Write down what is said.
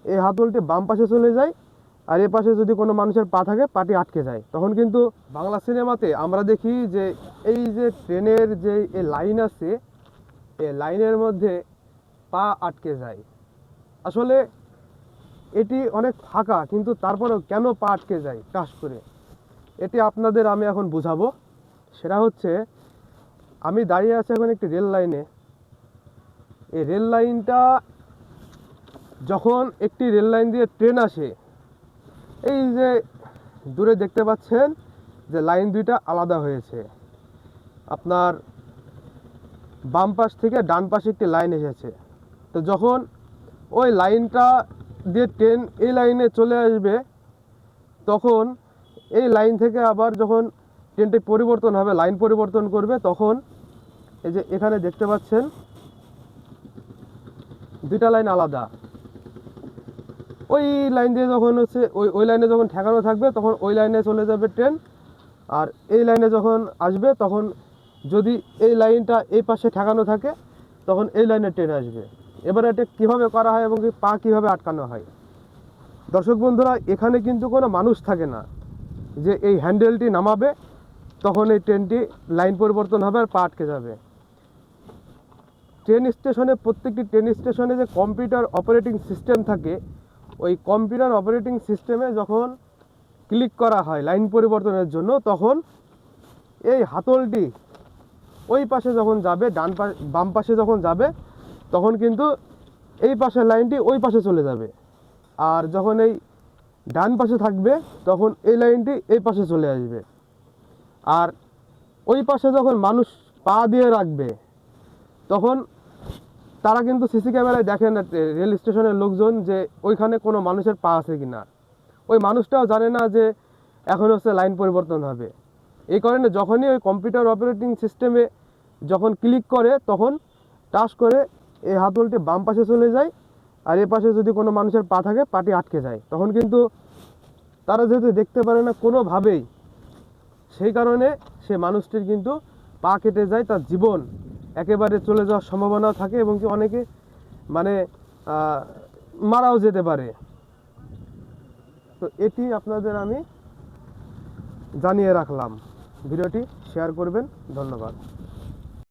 এই হাতলটি বাম পাশে চলে যায়, আর এ পাশে যদি কোনো মানুষের পা থাকে পাটি আটকে যায়। তখন কিন্তু বাংলা সিনেমাতে আমরা দেখি যে এই যে ট্রেনের যে এই লাইন আছে, এই লাইনের মধ্যে পা আটকে যায়। আসলে এটি অনেক ফাঁকা, কিন্তু তারপরেও কেন পা আটকে যায় টাস করে, এটি আপনাদের আমি এখন বুঝাবো। সেটা হচ্ছে, আমি দাঁড়িয়ে আছি এখন একটি রেল লাইনে। এই রেল লাইনটা যখন একটি রেল লাইন দিয়ে ট্রেন আসে, এই যে দূরে দেখতে পাচ্ছেন যে লাইন দুইটা আলাদা হয়েছে। আপনার বাম পাশ থেকে ডান পাশে একটি লাইন এসেছে। তো যখন ওই লাইনটা দিয়ে ট্রেন এই লাইনে চলে আসবে, তখন এই লাইন থেকে আবার যখন ট্রেনটি পরিবর্তন হবে, লাইন পরিবর্তন করবে, তখন এই যে এখানে দেখতে পাচ্ছেন দুইটা লাইন আলাদা। ওই লাইন দিয়ে যখন হচ্ছে ওই লাইনে যখন ঠেকানো থাকবে, তখন ওই লাইনে চলে যাবে ট্রেন। আর এই লাইনে যখন আসবে, তখন যদি এই লাইনটা এই পাশে ঠেকানো থাকে, তখন এই লাইনে ট্রেন আসবে। এবার এটা কীভাবে করা হয় এবং পা কীভাবে আটকানো হয়, দর্শক বন্ধুরা, এখানে কিন্তু কোনো মানুষ থাকে না যে এই হ্যান্ডেলটি নামাবে, তখন এই ট্রেনটি লাইন পরিবর্তন হবে আর পা আটকে যাবে। ট্রেন স্টেশনে, প্রত্যেকটি ট্রেন স্টেশনে যে কম্পিউটার অপারেটিং সিস্টেম থাকে, ওই কম্পিউটার অপারেটিং সিস্টেমে যখন ক্লিক করা হয় লাইন পরিবর্তনের জন্য, তখন এই হাতলটি ওই পাশে যখন যাবে, বাম পাশে যখন যাবে, তখন কিন্তু এই পাশের লাইনটি ওই পাশে চলে যাবে। আর যখন এই ডান পাশে থাকবে, তখন এই লাইনটি এই পাশে চলে আসবে। আর ওই পাশে যখন মানুষ পা দিয়ে রাখবে, তখন তারা কিন্তু সিসি ক্যামেরায় দেখে না, রেল স্টেশনের লোকজন, যে ওইখানে কোনো মানুষের পা আছে কি না। ওই মানুষটাও জানে না যে এখন হচ্ছে লাইন পরিবর্তন হবে। এই কারণে যখনই ওই কম্পিউটার অপারেটিং সিস্টেমে যখন ক্লিক করে, তখন টাচ করে এই হাতলটি বাম পাশে চলে যায়, আর এ পাশে যদি কোনো মানুষের পা থাকে পাটি আটকে যায়। তখন কিন্তু তারা যেহেতু দেখতে পারে না কোনোভাবেই, সেই কারণে সে মানুষটির কিন্তু পা কেটে যায়, তার জীবন একেবারে চলে যাওয়ার সম্ভাবনাও থাকে, এবং কি অনেকে মানে মারাও যেতে পারে। তো এটি আপনাদের আমি জানিয়ে রাখলাম। ভিডিওটি শেয়ার করবেন। ধন্যবাদ।